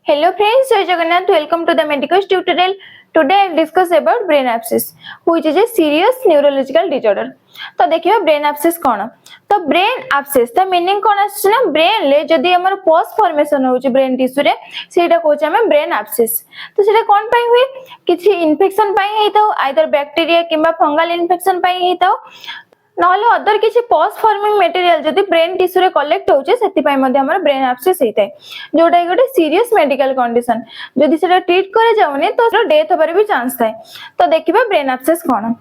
Hello friends, Jai Jagannath. Welcome to the Medicus tutorial. Today I will discuss about brain abscess, which is a serious neurological disorder. तो देखिए brain abscess कौन? तो brain abscess तो meaning कौन आछे ना brain ले जदि हमर pus formation होउची brain tissue रे सेटा कोचे हमें brain abscess. तो सेटा कौन पाई हुए? किछि infection पाई हेइतो either bacteria किंबा fungal infection पाई हेइतो नहले अदर किसी पॉस फॉर्मिंग मटेरियल जदि ब्रेन टिश्यू रे कलेक्ट होचे सेति पय मध्ये हमर ब्रेन एब्सेस हेइतै जोटा गोटे सीरियस मेडिकल कंडीशन जदि सेटा ट्रीट करे जाउनी तो डेथ होबार भी चांस थाए तो देखिबा ब्रेन एब्सेस कोन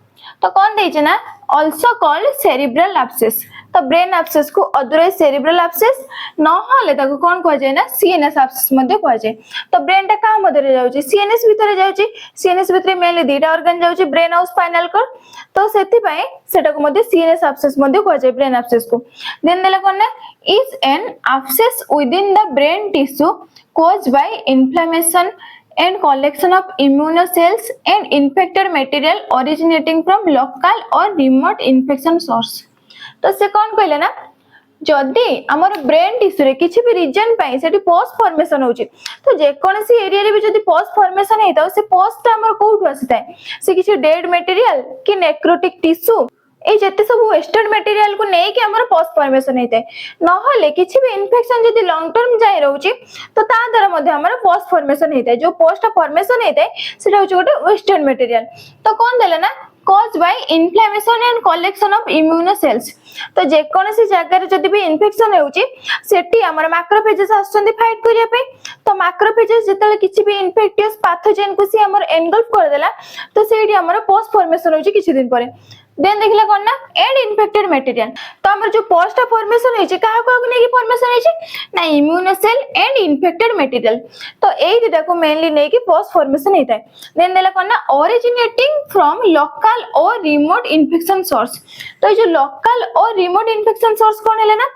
तो कोन देइचे ना also called cerebral abscess तो ब्रेन एब्सेस को अदरवाइज सेरिब्रल एब्सेस नहले ताको कोन कह जाय ना सीएनएस एब्सेस मध्ये कह जाय तो ब्रेन टा का मध्ये जाउची सीएनएस भितरे जाउची सीएनएस भितरे मेनली दुटा ऑर्गन जाउची ब्रेन और स्पाइनल कॉर्ड तो सेति पय सेटा को मध्ये सीएनएस एब्सेस मध्ये कह जाय ब्रेन एब्सेस को देन देला कोन ना is an abscess within the brain tissue caused by inflammation and collection of immune cells and infected material originating from local or remote infection source तो से कौन कहले ना जदि हमर ब्रेन टिश्यू रे किछि भी रीजन पय सेठी पॉस फॉर्मेशन होची तो जे कोनसी एरिया रे भी जदि पॉस फॉर्मेशन हेता से पॉस ता हमर कोउठ आसीताय से किछि डेड मटेरियल कि नेक्रोटिक टिश्यू ए जते सब वेस्टेड मटेरियल को नै कि हमर पॉस फॉर्मेशन हेताय नहले किछि भी इन्फेक्शन जदि लॉन्ग टर्म जाय रहउची तो ता द्वारा मध्ये हमर पॉस फॉर्मेशन हेताय जो पॉस फॉर्मेशन हेताय सेटा होची गोटे वेस्टेड मटेरियल तो कोन देले ना caused by inflammation and collection of immune cells तो जे कोनसी जगह रे जदि भी इन्फेक्शन हेउची सेठी हमर मैक्रोफेजेस आछंती फाइट करिया पे तो मैक्रोफेजेस जेतले किछि भी इन्फेक्टियस पैथोजेन को सी हमर एनगल्फ कर देला तो सेठी हमर पोस्ट फॉर्मेशन होची किछि दिन परे देन देखला कोन ना एंड इन्फेक्टेड मटेरियल तो हमर जो पोस्ट फॉर्मेशन होची काहा को नै कि फॉर्मेशन होची ना immune cell and infected material तो एई दिटा को मेनली नै कि पोस्ट फॉर्मेशन हेताय देन देला कोन ना ओरिजिनेटिंग फ्रॉम लोकल और रिमोट इन्फेक्शन सोर्स तो जो लोकल और रिमोट इन्फेक्शन सोर्स कोन हेले ना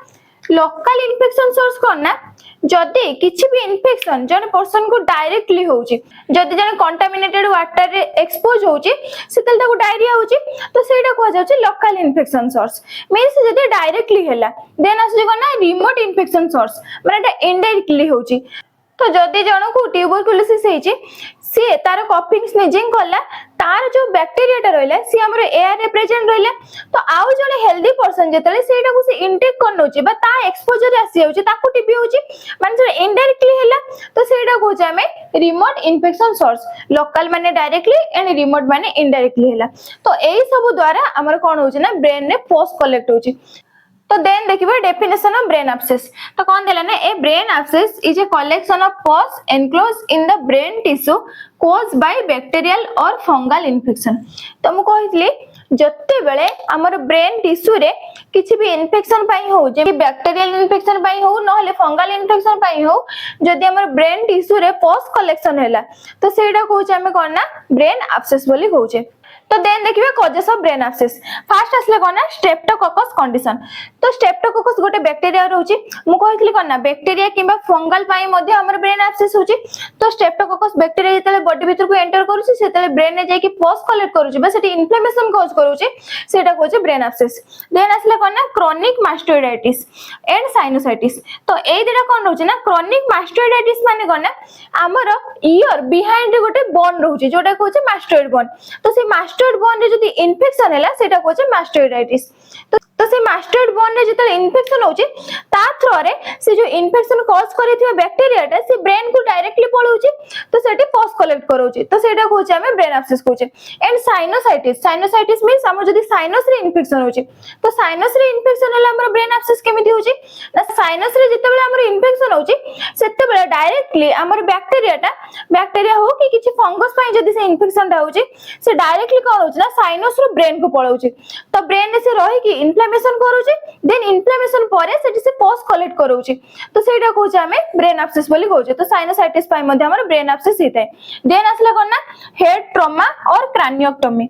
लोकल इन्फेक्शन सोर्स कोन ना जदि किछि भी इन्फेक्शन जने पर्सन को डायरेक्टली होउची जदि जने कंटामिनेटेड वाटर रे एक्सपोज होउची सेतल ताको डायरिया होउची तो सेटा को जाउची लोकल इन्फेक्शन सोर्स मींस जदि डायरेक्टली होला देन आसी कोन ना रिमोट इन्फेक्शन सोर्स माने एटा इनडायरेक्टली होउची तो जदि जण को ट्यूबरकुलोसिस हेची सी तार कफिंग स्नीजिंग कला तार जो बैक्टीरियाटा रहले सी हमर एयर रे प्रेजेंट रहले तो आउ जने हेल्दी पर्सन जेतले सेटा को से इनटेक कर नोची बा ता एक्सपोजर रे आसी होची ताको टीबी होची माने जे इनडायरेक्टली हैला तो सेटा को जामे रिमोट इन्फेक्शन सोर्स लोकल माने डायरेक्टली एंड रिमोट माने इनडायरेक्टली हैला तो एई सब द्वारा हमर कोन होची ना ब्रेन रे पोस्ट कलेक्ट होची तो देन देखिबा डेफिनेशन ऑफ ब्रेन एब्सेस तो कौन देला ना ए brain abscess is a collection of पस enclosed in the brain tissue caused by bacterial or fungal infection तो मु कहितली जत्ते बेले हमर ब्रेन टिश्यू रे किछि भी इन्फेक्शन पाई हो जे बैक्टीरियल इन्फेक्शन पाई हो नहले फंगल इन्फेक्शन पाई हो जदि हमर ब्रेन टिश्यू रे पस कलेक्शन हैला तो सेटा कहूचे हमें कोन ना ब्रेन एब्सेस बोली कहूचे तो देन देखिबे causes of brain abscess first आसले कोन ना स्ट्रेप्टोकोकस कंडीशन तो स्ट्रेप्टोकोकस गोटे बैक्टीरिया रहउची मु कहितली कोन ना बैक्टीरिया किबा फंगल पाई मध्ये हमर ब्रेन एब्सेस होची तो स्ट्रेप्टोकोकस बैक्टीरिया जेतले बॉडी भीतर को एंटर करूची सेतले ब्रेन ने जाई कि पस कलेक्ट करूची बा सेठी इन्फ्लेमेशन कॉज करूची सेटा कहूचे ब्रेन एब्सेस देन आसले कोन ना क्रोनिक मास्टोइडाइटिस एंड साइनोसाइटिस तो एई दिरा कोन रहउची ना क्रोनिक मास्टोइडाइटिस माने कोन ना हमर ईयर बिहाइंड गोटे बोन रहउची जोटा कहूचे मास्टोइड बोन तो से मास्टोइड बोन रे जदी इन्फेक्शन हैला सेटा कहूचे मास्टोइडाइटिस तो से मास्टोइड बोन रे जतले इन्फेक्शन होची ता थ्रो रे से जो इन्फेक्शन कॉज करिथिबा बैक्टीरियाटा से ब्रेन को डायरेक्टली पळौची तो सेठी पस कलेक्ट करूची तो सेटा कहूचे हमें ब्रेन एब्सेस कहूचे एंड साइनोसाइटिस मींस हमर जदी साइनस रे इन्फेक्शन होची तो साइनस रे इन्फेक्शन हैला हमर ब्रेन एब्सेस केमिति होची ना साइनस रे जतेबेले हमर इन्फेक्शन होची सेतेबेले डायरेक्टली हमर बैक्टीरिया हो कि किछि फंगस पई जदी से इन्फेक्शन टा होची से डायरेक्टली कोन होची ना साइनस रो ब्रेन को पळौची तो ब्रेन ने से रही कि इन्फ्लेमेशन करूची देन इन्फ्लेमेशन परे सेठी से पस कलेक्ट करूची तो सेटा कहूचे हमें ब्रेन एब्सेस बोली कहूचे तो साइनोसाइटिस पई मध्ये हमर ब्रेन एब्सेस हिताय देन आसला कोन ना हेड ट्रॉमा और क्रानियोटॉमी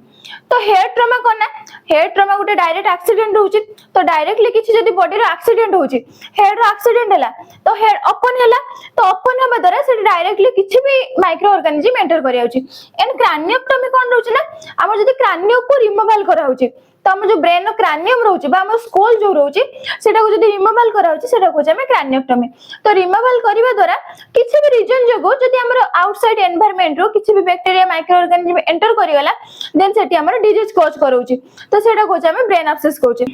तो हेड ट्रॉमा कोन ना हेड ट्रॉमा गोटे डायरेक्ट एक्सीडेंट होची तो डायरेक्टली किछि जदी बॉडी रो एक्सीडेंट होची हेड रो एक्सीडेंट हैला तो हेड ओपन हैला तो ओपन होबा द्वारा से डायरेक्टली किछि भी माइक्रो ऑर्गेनिज्म एंटर करिया होची एंड क्रानियोटॉमी कोन रहउची ना हमर जदी क्रानियो को रिमूवल करा होची तो हम जो ब्रेन क्रानियम रोची बा हम स्कल जो रोची सेटा को जदी रिमूवल करा होची सेटा को जे हम क्रानियोटॉमी तो रिमूवल करिवा द्वारा किछि भी रीजन रीजन जोगु जदि हमर आउटसाइड एनवायरनमेंट रो किछि भी बैक्टीरिया माइक्रो ऑर्गेनिज्म एंटर करिगला देन सेठी हमर डिजीज कॉज करूची तो सेटा कोच हम ब्रेन एब्सेस कहूचे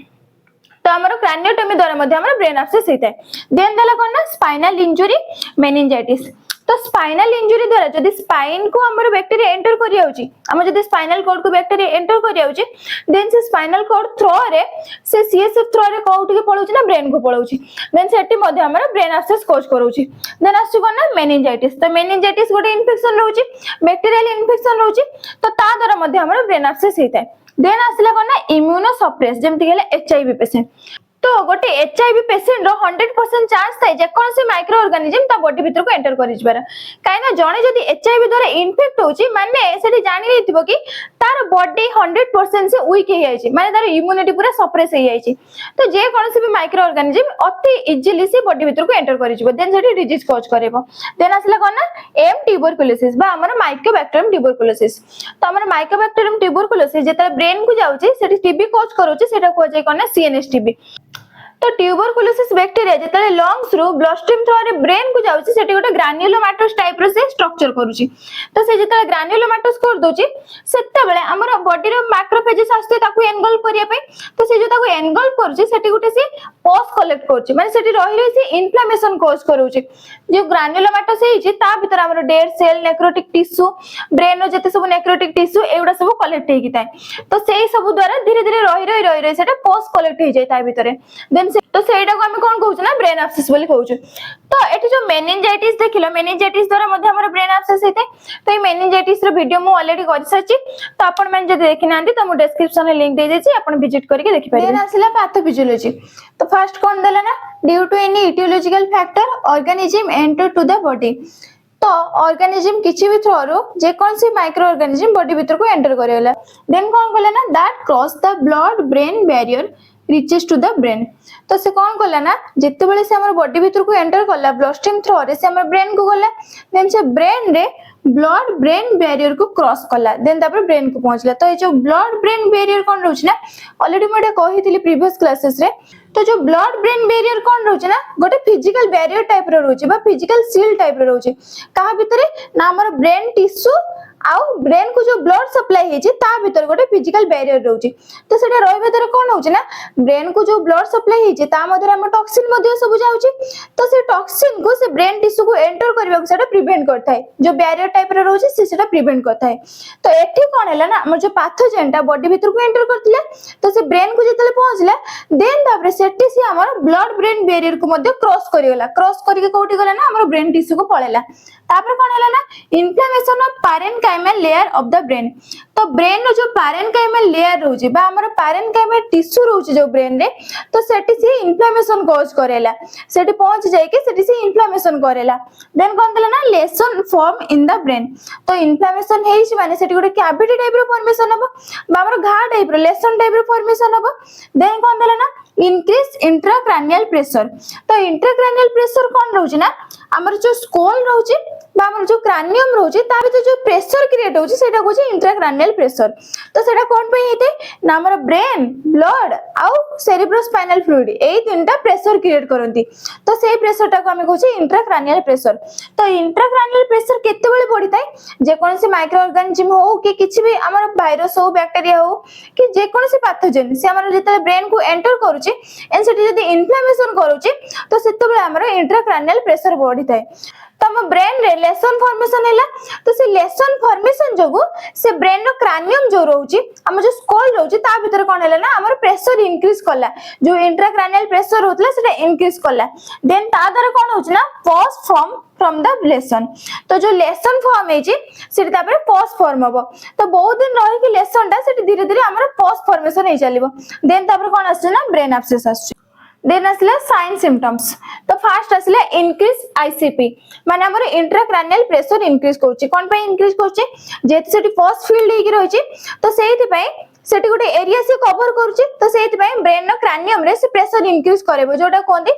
तो हमर क्रानियोटोमी द्वारा मध्ये हमर ब्रेन एब्सेस हेतै देन देला कोन ना स्पाइनल इंजुरी मेनिंजाइटिस तो स्पाइनल इंजुरी द्वारा जदि स्पाइन को हमर बैक्टीरिया एंटर करि आउची हम जदि स्पाइनल कॉर्ड को बैक्टीरिया एंटर करि आउची देन से स्पाइनल कॉर्ड थ्रो रे से सीएसएफ थ्रो रे कोउटी के पळौची ना ब्रेन को पळौची देन सेठी मध्ये हमर ब्रेन एब्सेस कॉज करूची देन आसु कोन ना मेनिंजाइटिस तो मेनिंजाइटिस गोटे इन्फेक्शन रहउची बैक्टीरियल इन्फेक्शन रहउची तो ता द्वारा मध्ये हमर ब्रेन एब्सेस हेतै देन आसला कोन ना इम्यूनो सप्रेस जेमति गेले एचआईवी पेशेंट तो गोटे एचआईवी पेशेंट रो 100% चांस थाए जे कोन से माइक्रो ऑर्गेनिज्म ता बॉडी भीतर को एंटर करि जबार काहे ना जणे जदी एचआईवी द्वारा इन्फेक्ट होची माने सेठी जानि लेथिबो कि तार बॉडी 100% से वीक हे जायछि माने तार इम्यूनिटी पूरा सप्रेस हे जायछि तो जे कोन से भी माइक्रो ऑर्गेनिज्म अति इजीली से बॉडी भीतर को एंटर करि जबो देन सेठी डिजीज कॉज करबो देन आसला कोन ना एम ट्यूबरकुलोसिस बा हमर माइकोबैक्टीरियम ट्यूबरकुलोसिस तो हमर माइकोबैक्टीरियम ट्यूबरकुलोसिस जेता ब्रेन को जाउछि सेठी टीबी कॉज करूछि सेटा को जाय कोन ना सीएनएस टीबी तो ट्यूबरकुलोसिस बैक्टीरिया जेतले लंग्स रो ब्लड स्ट्रीम थ्रू रे ब्रेन को जाउची सेठी गोटे ग्रान्युलोमाटोस टाइप रो से स्ट्रक्चर करूची तो से जेतले ग्रान्युलोमाटोस कर दोची सेते बेले हमर बॉडी रो मैक्रोफेजेस आस्ते ताकू एनगल्फ करिया पे तो से जो ताकू एनगल्फ करूची सेठी गोटे से पॉस कलेक्ट करूची माने सेठी रहि रहि से इन्फ्लेमेशन कॉज करूची जो ग्रान्युलोमाटोस हेची ता भीतर हमर dead cell necrotic tissue brain रो जते सब नेक्रोटिक टिश्यू एउडा सब कलेक्ट हेकी ताय तो सेही सब द्वारा धीरे धीरे रहि सेटा पॉस कलेक्ट हे जाय ता भीतर देन तो सेटा को हम कोन कहउछ ना ब्रेन एब्सेस बोली कहउछ तो एठी जो मेनिंजाइटिस देखिलो मेनिंजाइटिस द्वारा मध्ये हमर ब्रेन एब्सेस हेते तो ए मेनिंजाइटिस रो वीडियो मु ऑलरेडी कर सची तो आपण मन जदि देखि नांदी तो मु डिस्क्रिप्शन में लिंक दे देछि आपण विजिट करके देखि पारिबे देन आसिला पैथोफिजियोलॉजी तो फर्स्ट कोन देला ना due to any aetiological factor organism enter to the body तो ऑर्गेनिज्म किछि भी थ्रू जे कोन से माइक्रो ऑर्गेनिज्म बॉडी भीतर को एंटर करेला देन कोन कहला ना that cross the blood brain barrier reaches to the brain तो से कौन कला ना जिते बेले से हमर बॉडी भीतर को एंटर करला ब्लड स्ट्रीम थ्रू रे से हमर ब्रेन को गला देन से ब्रेन रे ब्लड ब्रेन बैरियर को क्रॉस करला देन तापर ब्रेन को पहुंचला तो ए जो ब्लड ब्रेन बैरियर कोन रहउछ ना ऑलरेडी मडे कहितली प्रीवियस क्लासेस रे तो जो ब्लड ब्रेन बैरियर कोन रहउछ ना गोटे फिजिकल बैरियर टाइप रो रहउछ बा फिजिकल सील टाइप रो रहउछ कहा भीतर ना हमर ब्रेन टिश्यू आउ ब्रेन को जो ब्लड सप्लाई हेछि ता भीतर गोटे फिजिकल बैरियर रहउछि तो सेटा रहि भीतर कोन होउछि ना ब्रेन को जो ब्लड सप्लाई हेछि ता मध्ये हम टॉक्सिन मध्ये सब जाउछि तो से टॉक्सिन को से ब्रेन टिश्यू को एंटर करबा को सेटा प्रिवेंट करथाय जो बैरियर टाइप रे रहउछि से सेटा प्रिवेंट करथाय तो एठी कोन हैला ना हमर जो पैथोजेन ता बॉडी भीतर को एंटर करथिला तो से ब्रेन को जेतले पहुंचला देन तापर सेठी से हमर ब्लड ब्रेन बैरियर को मध्ये क्रॉस करिगला क्रॉस करके कोठी गला ना हमर ब्रेन टिश्यू को पळेला तापर कोन हैला ना inflammation of parenchymal layer of the brain तो ब्रेन रो जो पैरेन्काइमल लेयर रहउछि बा हमर पैरेन्काइमल टिश्यू रहउछि जो ब्रेन रे तो सेठी से इन्फ्लेमेशन कॉज करेला सेठी पहुंच जाय के सेठी से इन्फ्लेमेशन करेला देन कोन देला ना lesson form in the brain तो इन्फ्लेमेशन हेइछि माने सेठी गोटे कैविटी टाइप रो फॉर्मेशन हबो बा हमर घा टाइप रो लेसन टाइप रो फॉर्मेशन हबो देन कोन देला ना इंक्रीज इंट्राक्रैनियल प्रेशर तो इंट्राक्रैनियल प्रेशर कोन रहउछि ना हमर जो स्कल रहउछि बा हमर जो क्रानियम रहउछि ता भीतर जो प्रेशर क्रिएट होउछि सेटा होछि इंट्राक्रैनियल प्रेशर तो सेटा कोन पे हेते ना हमर ब्रेन ब्लड आउ सेरिब्रोस्पाइनल फ्लूइड एई तीनटा प्रेशर क्रिएट करंती तो सेई प्रेशरटा को हम कहउछि इंट्राक्रैनियल प्रेशर तो इंट्राक्रैनियल प्रेशर केते बेले बढ़िताय जे कोनसे माइक्रो ऑर्गेनिज्म हो कि किछि भी हमर वायरस हो बैक्टीरिया हो कि जे कोनसे पैथोजेन से हमर जेते ब्रेन को एंटर करूछि एन सेठी जदी इन्फ्लेमेशन करूछि तो सेते बेले हमर इंट्राक्रैनियल प्रेशर बढ़िताय तो हम ब्रेन रे लेसन फॉर्मेशन हैला तो से लेसन फॉर्मेशन जोगु से ब्रेन रो क्रानियम जो रहउछि हम जो स्कल रहउछि ता भीतर कोन हैला ना हमर प्रेशर इंक्रीज करला जो इंट्राक्रैनियल प्रेशर होतला सेटा इंक्रीज करला देन ता द्वारा कोन होछि ना pus form from the lesion तो जो लेसन फॉर्म हेछि सेटा तापर पॉस फॉर्म हबो तो बहुत दिन रहि कि लेसन ता सेटा धीरे धीरे हमर पॉस फॉर्मेशन हे चलिबो देन तापर कोन आछे ना ब्रेन एब्सेस आछे देन आसला साइन सिम्पटम्स तो फास्ट आसला इंक्रीज आईसीपी माने हमर इंट्राक्रैनियल प्रेशर इंक्रीज करछि कोन पे इंक्रीज करछि जेते सेठी पॉस फील्ड हेकि रहिछि तो सेहि पय सेठी गोटे एरिया से कवर करछि तो सेहि पय ब्रेन नो क्रानियम रे से प्रेशर इंक्रीज करबो जोटा कोंदी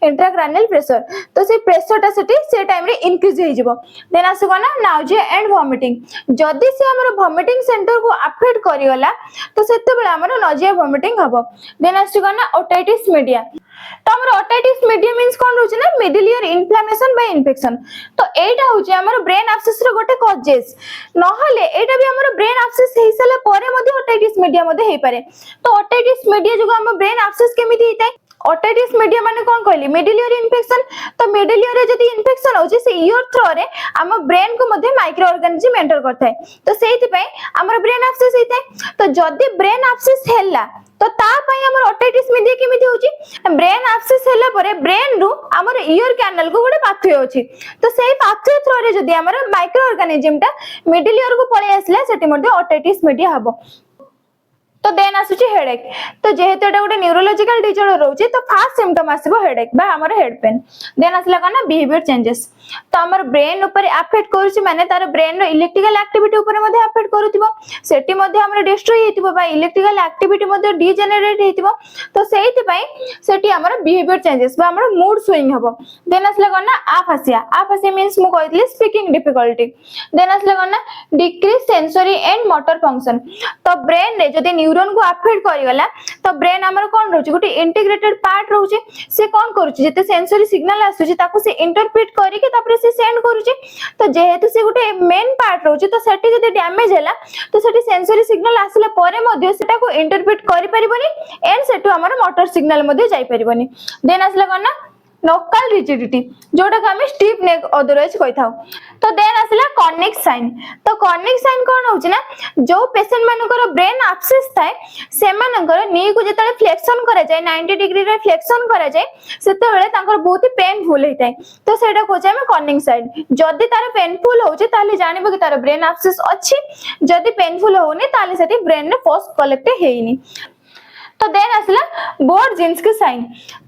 इंट्राक्रैनियल प्रेशर तो से प्रेशर ता सेठी से टाइम रे इंक्रीज हे जिवो देन आसगो ना नाउजिया एंड वॉमिटिंग जदी से हमर वॉमिटिंग सेंटर को अफेक्ट करिगला तो सेते बेला हमर नाउजिया वॉमिटिंग हबो देन आसगो ना ओटाइटिस मीडिया तो हमर ओटाइटिस मीडिया मींस कोन रहउछ ना middle ear inflammation bye infection. तो एटा होउछ हमर ब्रेन एब्सेस रो गोटे कॉजेस नहले एटा भी हमर ब्रेन एब्सेस हेइ साला परे मध्ये ओटाइटिस मीडिया मध्ये हेइ पारे। तो ओटाइटिस मीडिया जो हमर ब्रेन एब्सेस केमिति हेतै ओटाइटिस मीडिया माने कोन कहली मिडिल ईयर इन्फेक्शन। तो मिडिल ईयर रे जदी इन्फेक्शन होउछ से ईयर थ्रो रे हम ब्रेन को मध्ये माइक्रो ऑर्गेनिज्म एंटर करथाय। तो सेहि पय हमर ब्रेन एब्सेस हेतै। तो जदी ब्रेन एब्सेस हैला तो ता पय हमर ओटाइटिस मीडिया केमिति होउची ब्रेन एब्सेस हैला परे ब्रेन रु हमर ईयर कैनल को गोटे पाथवे होची। तो सेही पाथवे थ्रो रे जदी हमर माइक्रो ऑर्गेनिज्म टा मिडिल ईयर को पळे आसला सेठी मध्ये ओटाइटिस मीडिया हबो। तो देन आसुची हेडेक। तो जेहेतु एटा गोटे न्यूरोलॉजिकल डिसऑर्डर रहउची तो फास्ट सिम्पटम आसीबो हेडेक बा हमर हेड पेन। देन आसला कोना बिहेवियर चेंजेस। तो हमर ब्रेन ऊपर अफेक्ट करूची माने तार ब्रेन रो इलेक्ट्रिकल एक्टिविटी ऊपर मध्ये अफेक्ट करूतिबो सेठी मध्ये हमर डिस्ट्रॉय हेतिबो बा इलेक्ट्रिकल एक्टिविटी मध्ये डीजेनरेट हेतिबो। तो सेहिति पय सेठी हमर बिहेवियर चेंजेस बा हमर मूड स्विंग हबो। देन आसला कोना आफासिया मींस मु कहतली स्पीकिंग डिफिकल्टी। देन आसला कोना decrease sensory and motor function. तो ब्रेन रे जदी न्यूरॉन को अफेक्ट करिगला तो ब्रेन हमर कोन रहउची गोटे इंटीग्रेटेड पार्ट रहउची से कोन करूची जते सेंसरी सिग्नल आसुची ताको से इंटरप्रेट करी के तापर से सेंड करूची। तो जेहेतु से गोटे मेन पार्ट रहउची तो सेठी जदी डैमेज हैला तो सेठी सेंसरी सिग्नल आसला परे मध्ये सेटा को इंटरप्रेट करि परिबनी एंड सेटु हमर मोटर सिग्नल मध्ये जाई परिबनी। देन आसला कोन ना नोकल रिजिडिटी जोटा को हमें स्टीफ नेक अदरवाइज कहि थाउ। तो देन आसला कॉर्निक साइन। तो कॉर्निक साइन कोन होउची ना जो पेशेंट मानकर ब्रेन एब्सेस थाए से मानकर नी को जेतले फ्लेक्शन करा जाय 90 डिग्री रे फ्लेक्शन करा जाय सेते बेले तांकर बहुत ही पेनफुल हेताय। तो सेटा कोचे हमें कॉर्निक साइन। जदी तार पेनफुल होउची ताले जानिबो कि तार ब्रेन एब्सेस अछि। जदी पेनफुल होउनी ताले सेठी ब्रेन रे फोर्स कलेक्ट हेइनी। तो देन आसला बोर्ड जीन्स के साइन।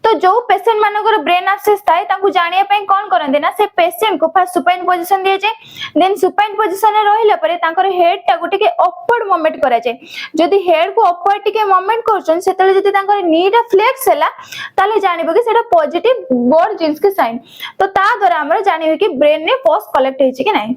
तो जो पेशेंट मानकर ब्रेन एब्सेस थाए ताकू जानिया पय कोन करंदे ना से पेशेंट को फर्स्ट सुपाइन पोजीशन दिए जाय। देन सुपाइन पोजीशन रे रहिला परे तांकर हेड टा गोटे के अपवर्ड मूवमेंट करा जाय। जदी हेड को अपवर्ड टिके मूवमेंट करछन सेतले जदी तांकर नी रा फ्लेक्स हैला ताले जानिबो कि सेटा पॉजिटिव बोर्ड जीन्स के साइन। तो ता द्वारा हमर जानिबो कि ब्रेन ने फोर्स कलेक्ट हेछि कि नै।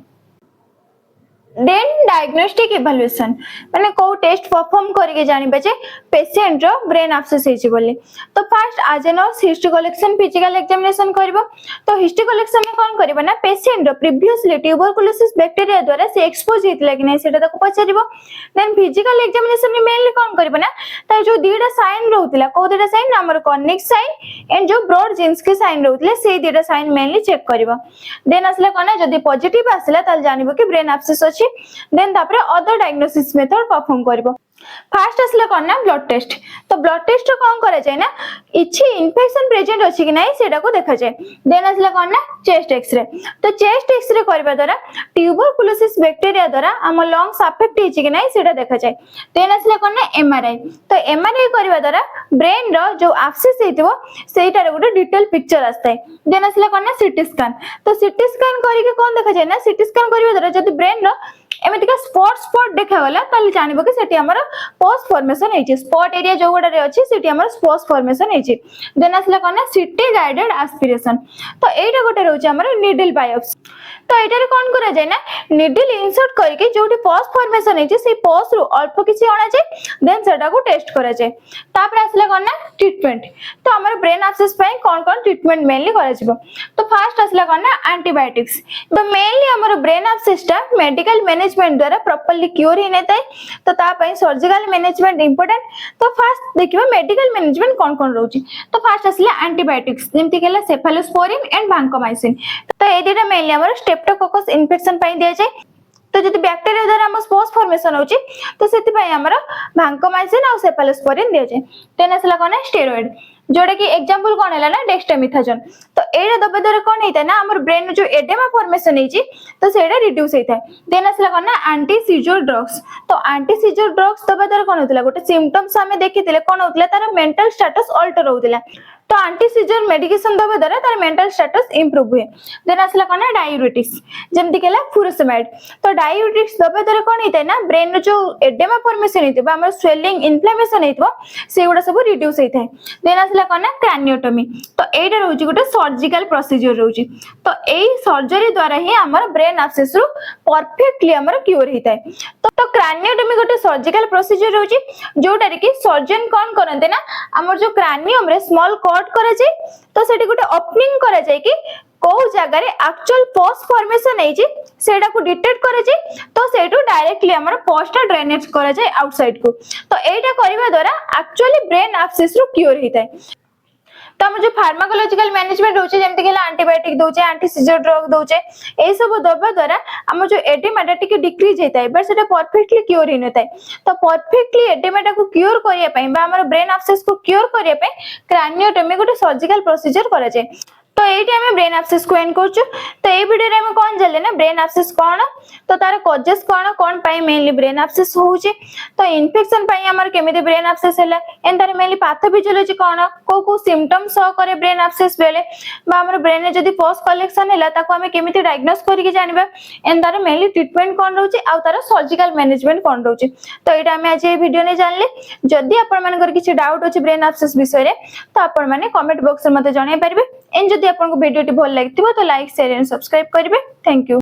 देन डायग्नोस्टिक इवैल्यूएशन माने को टेस्ट परफॉर्म करके जानिबे जे पेशेंट रो ब्रेन एब्सेस हेछि बोली। तो फर्स्ट आजेनोस हिस्ट्री कलेक्शन फिजिकल एग्जामिनेशन करबो। तो हिस्ट्री कलेक्शन में कोन करबो ना पेशेंट रो प्रीवियसली ट्यूबरकुलोसिस बैक्टीरिया द्वारा से एक्सपोज हेतिला कि नै सेटा ताको पछारिबो। देन फिजिकल एग्जामिनेशन में मेनली कोन करबो ना ता जो दीटा साइन रहउतिला को दीटा साइन हमर कॉर्निक साइन एंड जो ब्रॉड जीन्स के साइन रहउतिले से दीटा साइन मेनली चेक करबो। देन आसला कोना जदी पॉजिटिव आसला ताल जानिबो कि ब्रेन एब्सेस अछि। देन तापरे अदर डायग्नोसिस मेथड परफॉर्म करबो। फास्ट आसले कोन ना ब्लड टेस्ट। तो ब्लड टेस्ट कोन करे जाय ना इछि इन्फेक्शन प्रेजेंट अछि कि नै सेटा को देखा जाय। देन आसले कोन ना चेस्ट एक्सरे। तो चेस्ट एक्सरे करबा द्वारा ट्यूबरकुलोसिस बैक्टीरिया द्वारा हम लंग्स अफेक्ट हेछि कि नै सेटा देखा जाय। देन आसले कोन ना एमआरआई। तो एमआरआई करबा द्वारा ब्रेन रो जो एब्सेस हेतिबो सेटा रे गोटे डिटेल पिक्चर आस्ताय। देन आसले कोन ना सीटी स्कैन। तो सीटी स्कैन करी के कोन देखा जाय ना सीटी स्कैन करबा द्वारा जदी ब्रेन रो एमितिका स्पॉट देखा गला ताले जानिबो कि सेठी हमर पोस्ट फॉर्मेशन हेछि। स्पॉट एरिया जो गोडा रे अछि सेठी हमर पोस्ट फॉर्मेशन हेछि। देन आसला कोन सिटी गाइडेड एस्पिरेशन। तो एटा गोटे रहउछि हमर नीडल बायोप्सी। तो एटा रे कोन करा जाय ना नीडल इंसर्ट करके जोटी पोस्ट फॉर्मेशन हेछि से पोस्ट रो अल्प किछि आना जाय देन सेटा को टेस्ट करा जाय। तापर आसला कोन ना ट्रीटमेंट। तो हमर ब्रेन एब्सेस पय कोन ट्रीटमेंट मेनली करा जिवो। तो फर्स्ट आसला कोन ना एंटीबायोटिक्स। तो मेनली हमर ब्रेन एब्सेस टा मेडिकल मैनेजमेंट द्वारा प्रॉपर्ली क्योर हि नेताय। तो ता पय सर्जिकल मैनेजमेंट इंपोर्टेंट। तो फर्स्ट देखिबो मेडिकल मैनेजमेंट कोन रहउची। तो फर्स्ट आसला एंटीबायोटिक्स जेमति केला सेफालोस्पोरिन एंड vancomycin। तो ए दिटा मेनली हमर स्ट्रेप्टोकोकस इन्फेक्शन पय दिया जाय। तो जति बैक्टीरिया द्वारा हम स्पोर्स फॉर्मेशन होची तो सेति पय हमर vancomycin और cephalosporin दिया जाय। देन आसला कोन स्टेरॉइड जोडा कि एग्जांपल कोन हैला ना डेक्स्ट्रामिथाजोन। तो एडा दबा द्वारा कोन हेता ना हमर ब्रेन जो एडेमा फॉर्मेशन हेची तो सेडा रिड्यूस हेता। देन आसला कोन ना एंटी सीजर ड्रग्स। तो एंटी सीजर ड्रग्स दबा द्वारा कोन होतला गोटे सिम्पटम्स हमें देखितिले कोन होतला तार मेंटल स्टेटस अल्टर होतला। तो एंटी सीजर मेडिकेशन दबा द्वारा तार मेंटल स्टेटस इंप्रूव हुए। देन आसला कोन डाययूरेटिक्स जेमति केला फुरोसेमाइड। तो डाययूरेटिक्स दबा द्वारा कोन हेता ना ब्रेन जो एडेमा फॉर्मेशन हेतिबा हमर स्वेलिंग इन्फ्लेमेशन हेतिबो सेगुडा सब रिड्यूस हेता। देन आसला कोन क्रानियोटोमी। तो एटा रहउची गोटे सर्जिकल प्रोसीजर रहउची। तो एई सर्जरी द्वारा ही हमर ब्रेन एब्सेस रु परफेक्टली हमर क्योर हेता। तो क्रानियोटोमी गोटे सर्जिकल प्रोसीजर रहउची जोटा रे कि सर्जन कोन करनते ना हमर जो क्रानियम रे स्मॉल कॉर्ड कट करा जाए तो सेठी गुटे ओपनिंग करा जाए कि को जगह एक्चुअल पॉस फॉर्मेशन है सेटा को डिटेक्ट करा जाए तो सेटू डायरेक्टली हमर पॉस्टा ड्रेनेज करा जाए आउटसाइड को तो एटा करबा द्वारा एक्चुअली ब्रेन एब्सेस रो क्योर हेतै तो हम जो फार्माकोलॉजिकल मैनेजमेंट होचे जेमति केला एंटीबायोटिक दोचे एंटी सीजर ड्रग दोचे ए सब दबा द्वारा हम जो एडेमाटा टिके डिक्रीज हेतै बट सेटा परफेक्टली क्योर हिनतै तो परफेक्टली एडेमाटा को क्योर करिया पई बा हमर ब्रेन एब्सेस को क्योर करिया पई क्रानियोटोमी गोटे सर्जिकल प्रोसीजर करा जाय तो एटी हमें ब्रेन एब्सेस को एंड करछु तो ए वीडियो रे हम कोन जल्ले ना ब्रेन एब्सेस कोन तो तार कॉजेस कोन पई मेनली ब्रेन एब्सेस होउची तो इन्फेक्शन पई हमर केमिति ब्रेन एब्सेस हैला एंड तार मेनली पैथोफिजियोलॉजी कोन को सिम्पटम्स सो करे ब्रेन एब्सेस बेले बा हमर ब्रेन रे जदी पोस्ट कलेक्शन हैला ताको हमें केमिति डायग्नोस करि के जानबा एंड तार मेनली ट्रीटमेंट कोन रहउची आ तार सर्जिकल मैनेजमेंट कोन रहउची तो एटा हमें आज ए वीडियो ने जानले जदी आपण मानकर किछि डाउट अछि ब्रेन एब्सेस विषय रे तो आपण माने कमेंट बॉक्स रे मते जणाई परिबे एंड जदी आपको वीडियो भल लगी तो लाइक शेयर एंड सब्सक्राइब करेंगे। Thank you.